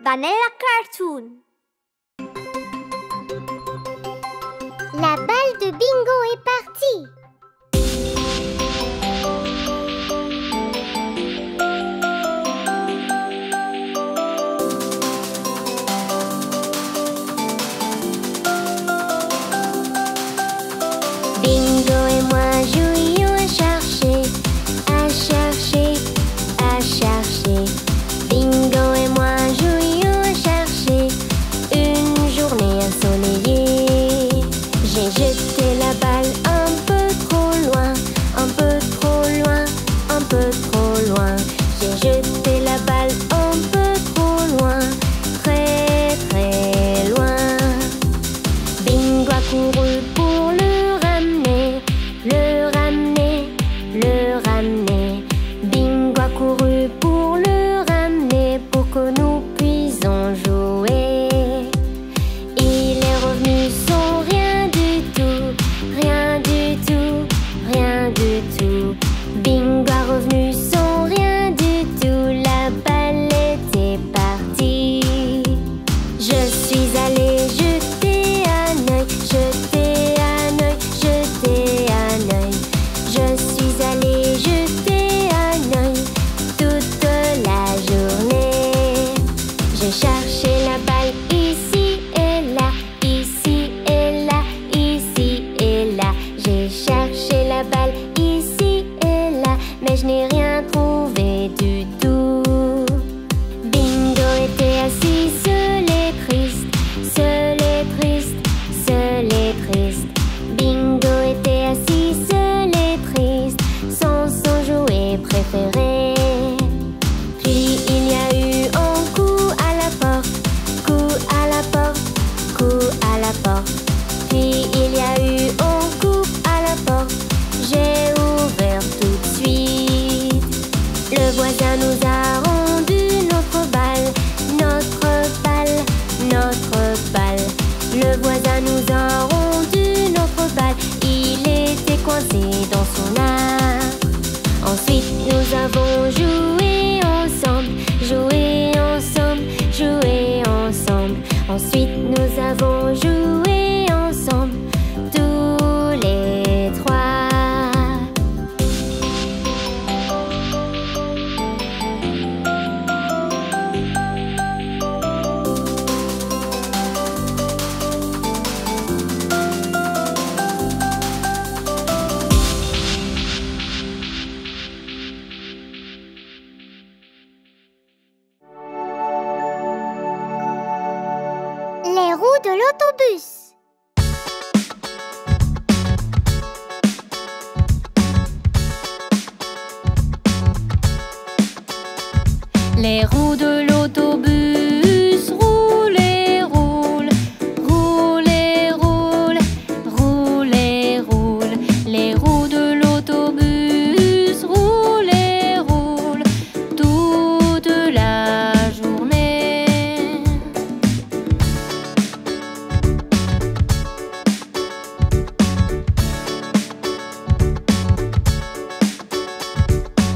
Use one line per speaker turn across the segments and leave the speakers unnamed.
Vanilla Cartoon.
La balle de bingo est partie. Bingo et moi jouions à chercher, à chercher, à chercher. Bingo et moi jouions à chercher une journée ensoleillée. J'ai jeté la balle un peu trop loin, un peu trop loin, un peu trop loin. J'ai jeté la balle un peu trop loin, très très loin. Bingo a couru pour le ramener, le ramener, le ramener. Bingo a couru pour le ramener pour que nous puissions jouer. Il est revenu sans rien du tout, rien du tout, rien du tout. Bingo est revenu sans rien du tout, la balle était partie. Je suis allée jeter un œil, jeter un œil, jeter un œil. Je suis allée jeter un œil toute la journée. J'ai cherché la balle ici et là, ici et là, ici et là. J'ai cherché la balle ici et là, mais je n'ai rien trouvé du tout. Bingo était assis seul et triste, seul et triste, seul et triste. Bingo était assis seul et triste, sans son jouet préféré. Puis il y a eu un coup à la porte, coup à la porte, coup à la porte. Puis il y a eu un coup à la porte, j'ai ouvert tout de suite. Le voisin nous a rendu notre balle, notre balle, notre balle. Le voisin nous a rendu notre balle, il était coincé dans son arbre. Ensuite nous avons joué ensemble, joué ensemble, joué ensemble. Ensuite nous avons joué ensemble, tous les trois. Les roues de l'autobus.
Les roues de l'autobus roulent et roulent, roulent et roulent, roulent et roulent. Les roues de l'autobus roulent et roulent toute la journée.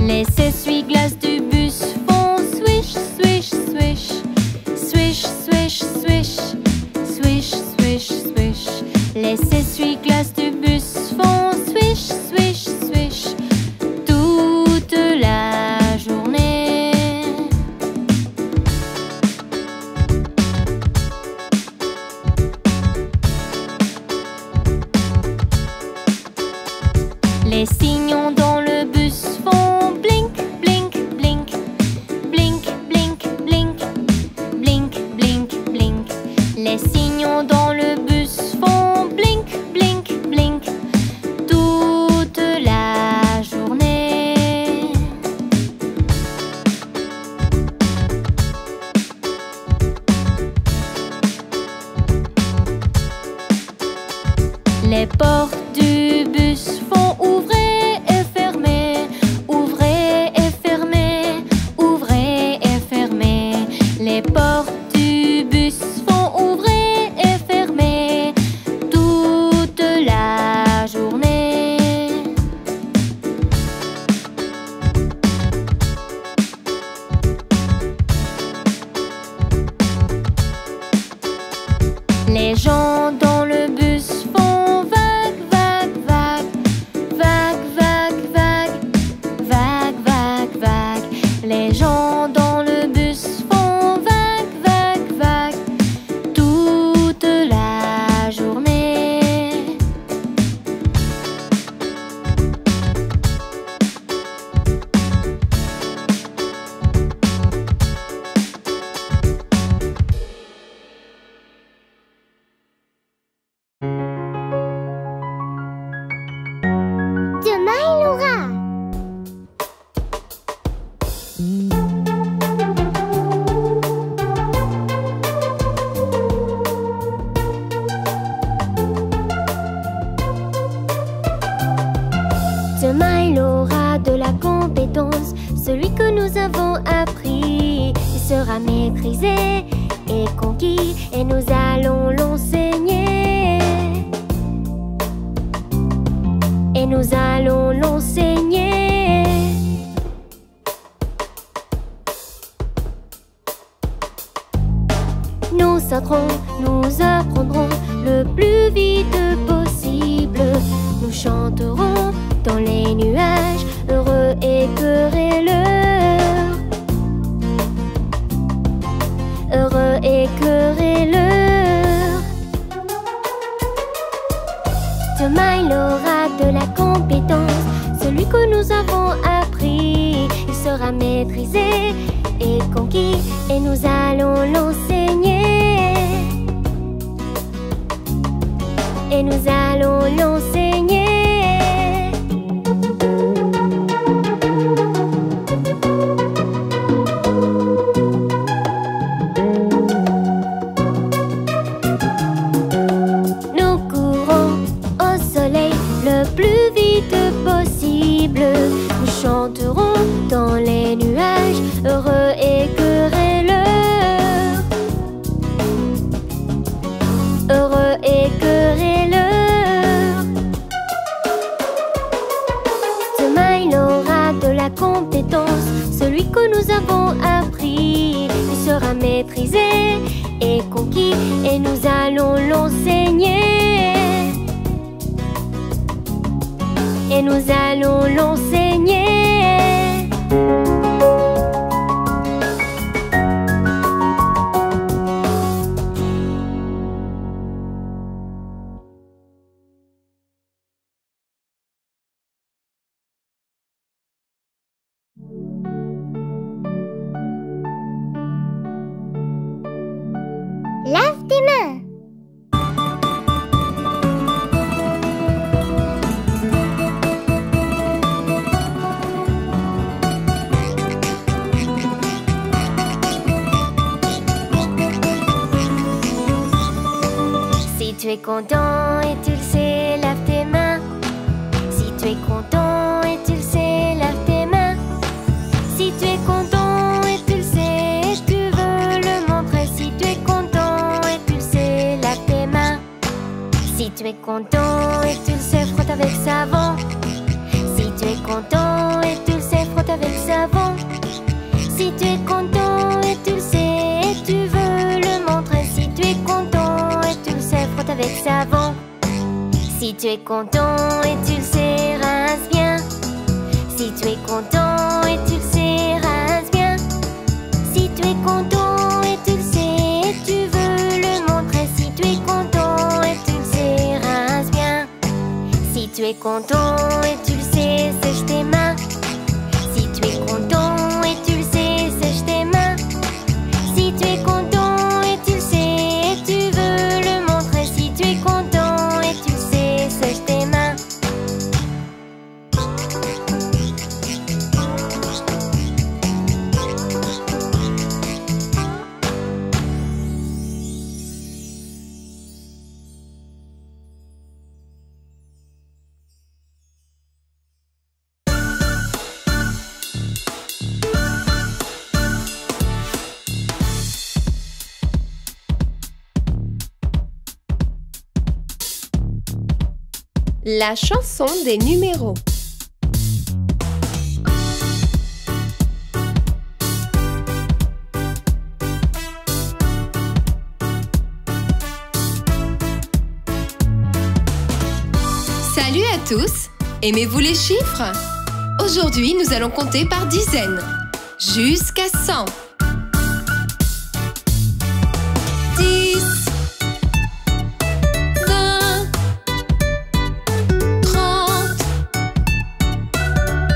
Les essuie-glaces du bus font swish, swish, swish, swish, swish, swish, swish, swish, swish. Les essuie-glaces du bus font swish, swish, swish toute la journée. Les signaux dans le bus font blink, blink, blink, blink, blink, blink, blink, blink, blink. Les signaux dans le bus font blink, blink, blink toute la journée. Les portes du bus font ouvrir et fermer.
compétences, celui que nous avons appris, il sera maîtrisé et conquis, et nous allons l'enseigner. Et nous allons l'enseigner. Nous sauterons, nous apprendrons le plus vite possible. Nous chanterons dans les nuages, heureux et querelleurs. Heureux et querelleurs. Demain il aura de la compétence, celui que nous avons appris, il sera maîtrisé et conquis, et nous allons l'enseigner. Et nous allons l'enseigner. Nous courons au soleil le plus vite possible. Nous chanterons dans les nuages, heureux et querelleurs. Heureux et querelleurs. Demain il aura de la compétence, celui que nous avons appris, il sera maîtrisé et conquis, et nous allons l'enseigner. Et nous allons l'enseigner.
Lave tes mains.
Si tu es content et tu le sais, lave tes mains. Si tu es content et tu le sais, lave tes mains. Si tu es content et tu le sais, et tu veux le montrer. Si tu es content et tu le sais, lave tes mains. Si tu es content et tu le sais, frotte avec savon. Si tu es content et tu le sais, frotte avec savon. Si tu es content et tu le sais, et tu veux le montrer. Si tu es content et tu le sais, frotte avec savon. Si tu es content et tu le sais, rince bien. Si tu es content et tu le sais, rince bien. Si tu es content et tu le sais, et tu veux le montrer. Si tu es content et tu le sais, rince bien. Si tu es content et tu le sais, sèche tes mains. Si tu es content et tu le sais, sèche tes mains. Si tu es content et tu le sais, et tu veux le montrer. Si tu es content et tu le sais, sèche tes mains.
La chanson des numéros. Salut à tous! Aimez-vous les chiffres? Aujourd'hui, nous allons compter par dizaines, jusqu'à 100. 10, 20, 30,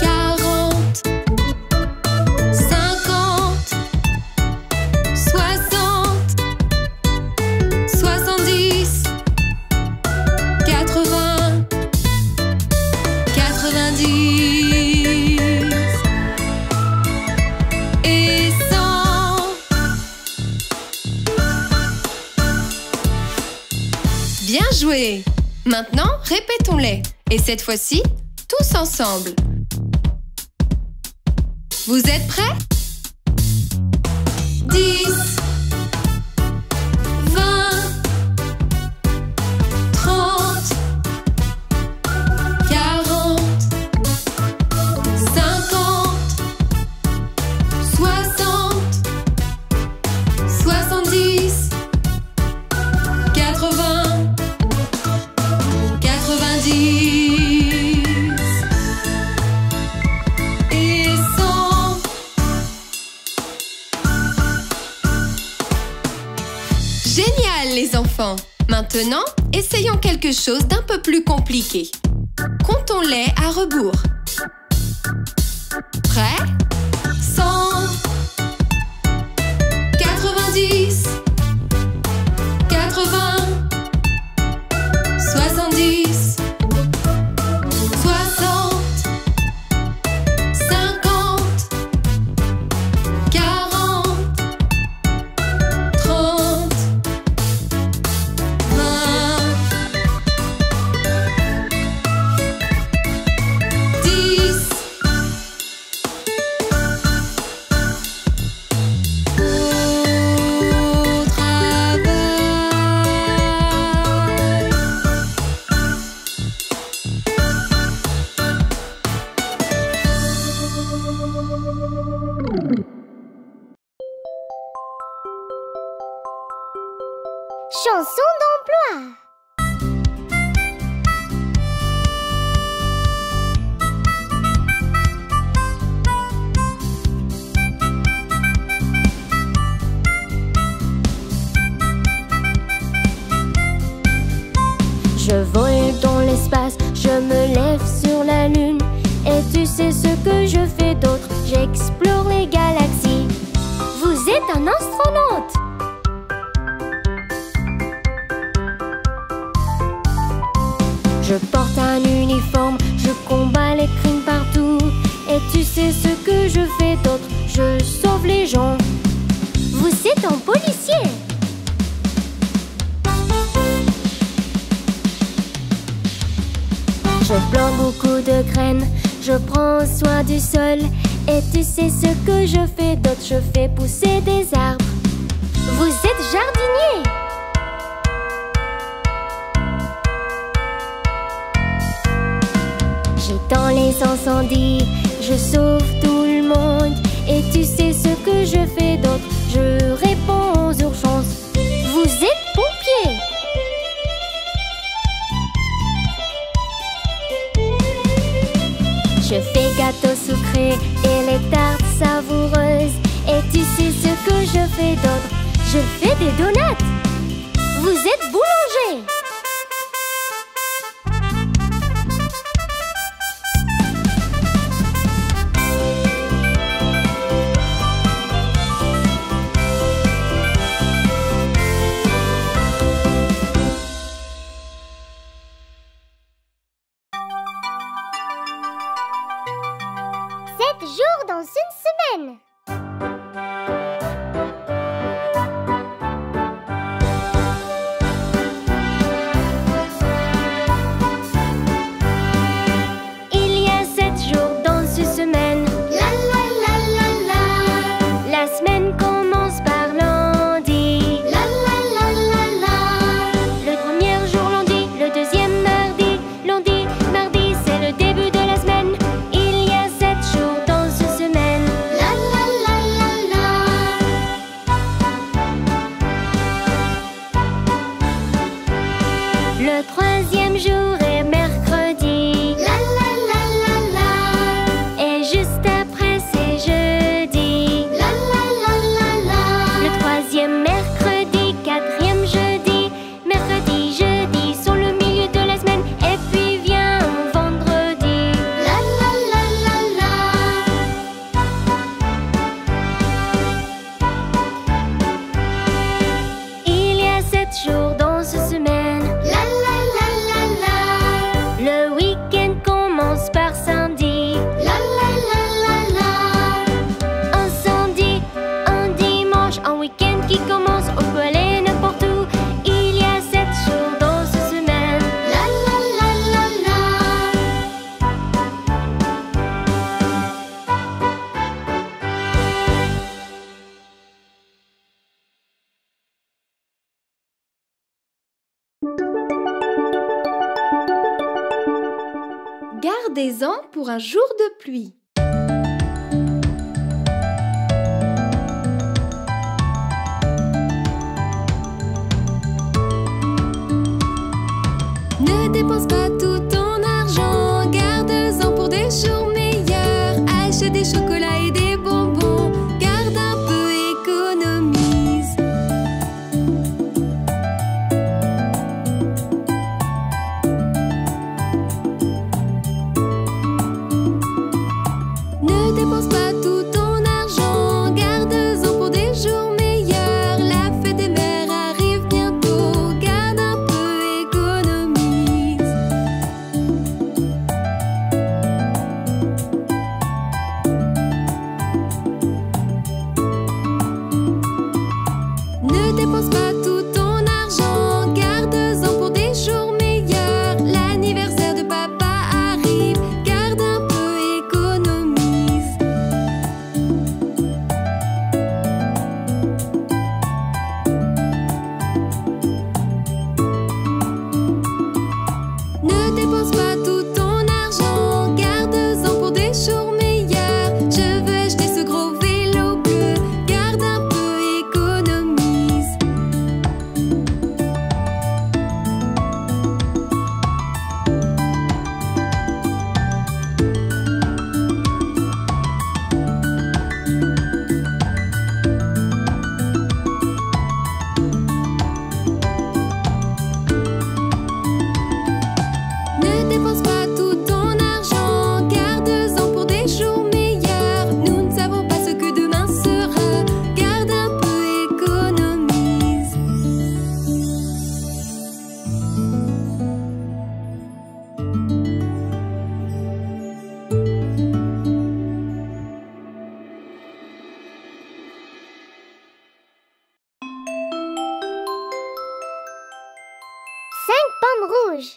40, 50, 60, 70, 80, 90 et 100. Bien joué! Maintenant, répétons-les. Et cette fois-ci, tous ensemble. Vous êtes prêts? 10, 20, 30, 40, 50, 60, 70, 80, 90 et 100. Génial les enfants! Maintenant, essayons quelque chose d'un peu plus compliqué. Comptons-les à rebours. Prêt? 100, 90, 80, 70, 60, 50, 40, 30, 20, 10. Au travail.
Chanson d'emploi. Je vole dans l'espace, je me lève sur la lune. Et tu sais ce que je fais d'autre? J'explore les galaxies. Vous êtes un astronaute. Je porte un uniforme, je combats les crimes partout. Et tu sais ce que je fais d'autre? Je sauve les gens. Vous êtes un policier. Je plante beaucoup de graines, je prends soin du sol. Et tu sais ce que je fais d'autre? Je fais pousser des arbres. Vous êtes jardinier. J'éteins les incendies, je sauve tout le monde. Et tu sais ce que je fais d'autre? Je réponds aux urgences. Vous êtes pompier. Je fais gâteaux sucrés et les tartes savoureuses. Et tu sais ce que je fais d'autre? Je fais des donuts. Vous êtes boulanger. Jours dans une semaine. Il y a 7 jours dans une semaine. La la la la la. La semaine commence par lundi. La la la la la. Le premier jour lundi, le deuxième mardi. Lundi, mardi, c'est le début de la semaine. Il y a 7 jours dans une semaine. La la
des ans pour un jour de pluie. Ne dépense pas tout ton argent, garde-en pour des jours meilleurs. Achète des chocolats et des bonbons, garde un peu, économise. Ne dépense pas tout ton argent, garde-en pour des jours meilleurs. La fête des mères arrive bientôt, garde un peu, économise. Ne dépense pas tout ton argent, garde-en pour des jours meilleurs. L'anniversaire de papa arrive, garde un peu, économise. Ne dépense pas tout ton argent, garde-en pour des jours meilleurs. Je veux acheter ce gros vélo bleu, garde un peu, économise. Ne dépense pas tout ton argent, garde-en pour des jours meilleurs. Nous ne savons pas ce que demain sera, garde un peu, économise.
Pommes rouges.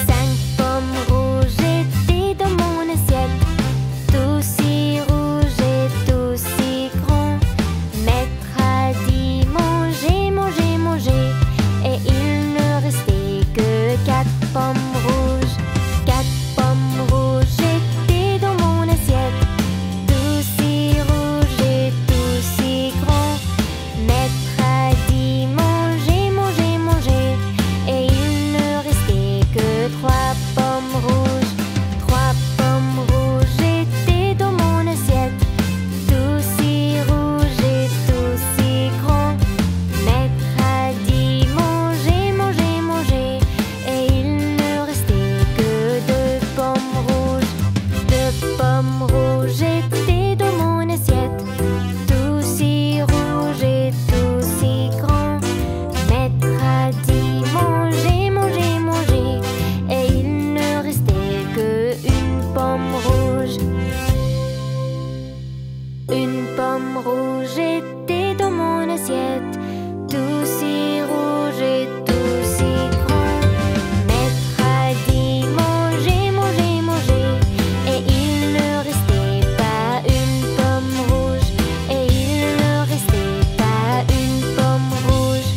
Cinq pommes rouges étaient dans mon assiette, tout si rouge et tout si grand. Maître a dit manger, manger, manger, et il ne restait que quatre pommes rouges. Quatre pommes rouges étaient dans mon assiette, tout si rouge et tout si grand. Maître a dit manger, manger, manger, et il ne restait que trois pommes rouges. Trois pommes rouges étaient dans mon assiette, tout si rouge et tout si grand. Maître a dit manger, manger, manger, et il ne restait que deux pommes rouges. Deux pommes rouges étaient dans mon assiette, tout si rouge et tout si grand. Maître a dit manger, manger, manger, et il ne restait que une pomme rouge. Une pomme rouge était dans mon assiette, tout si rouge et tout si grand. Maître a dit manger, manger, manger, et il ne restait pas une pomme rouge. Et il ne restait pas une pomme rouge.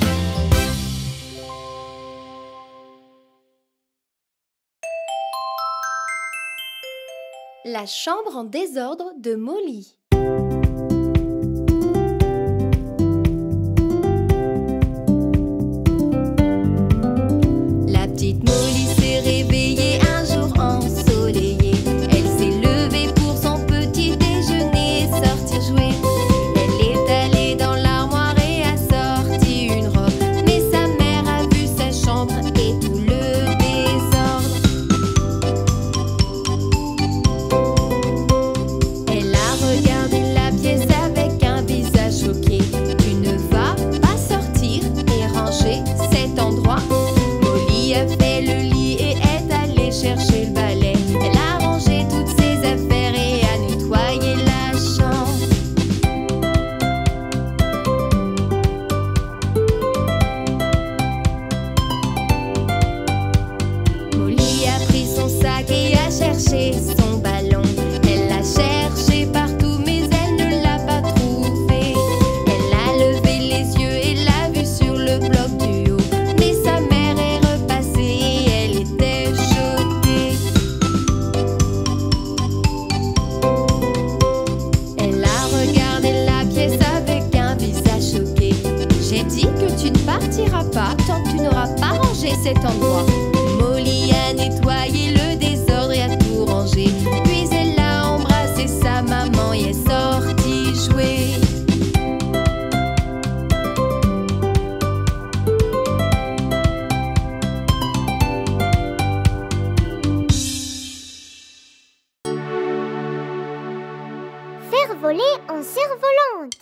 La chambre en désordre de Molly. La petite Molly s'est réveillée un jour ensoleillé. Elle s'est levée pour son petit déjeuner et sortir jouer. Elle est allée dans l'armoire et a sorti une robe. Mais sa mère a vu sa chambre et tout le désordre. Elle a regardé cet endroit. Molly a nettoyé le désordre et a tout rangé. Puis elle a embrassé sa maman et est sortie jouer.
Faire voler en cerf-volante.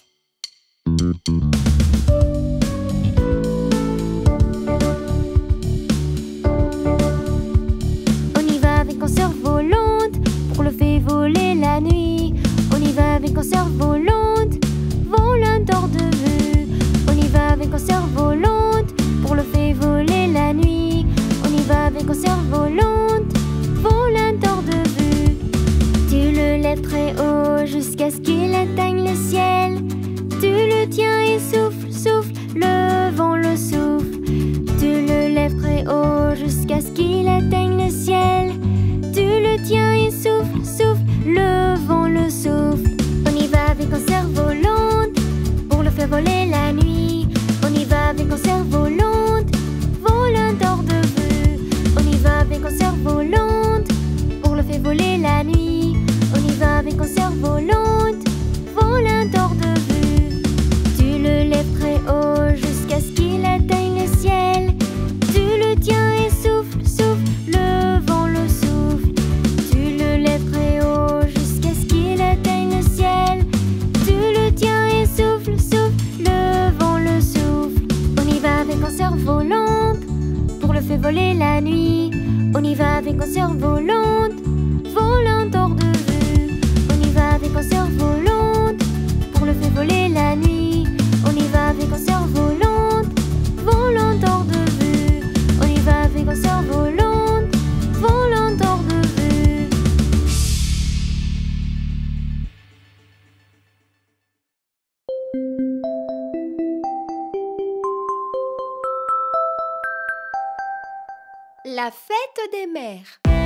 On y va avec en cerf-volante pour le faire voler la nuit. On y va avec en cerf-volante, volant hors de vue. On y va avec en cerf-volante pour le faire voler la nuit. On y va avec en cerf-volante, volant hors de vue. Tu le lèves très haut jusqu'à ce qu'il atteigne le ciel. Tu le tiens et souffle, souffle, le vent le souffle. Tu le lèves très haut jusqu'à ce qu'il atteigne le ciel. Tu le tiens et souffle, souffle, le vent le souffle. On y va avec un cerf-volante pour le faire voler la nuit. On y va avec un cerf-volante, volant hors de vue. On y va avec un cerf-volante pour le faire voler la nuit. On y va avec un cerf-volante, volant hors de vue. Tu le lèves très haut jusqu'à ce qu'il atteigne le ciel. Tu le tiens et souffle, souffle, le vent le souffle. Tu le lèves très haut jusqu'à ce qu'il atteigne le ciel. Tu le tiens et souffle, souffle, le vent le souffle. On y va avec un cerf-volante pour le faire voler la nuit. On y va avec un cerf-volante, volant hors de vue. On y va avec un cerf-volante pour le faire voler la nuit. On y va avec un cerf-volante, volant hors de vue. On y va avec un cerf-volante, volant hors de vue.
La fête des mères.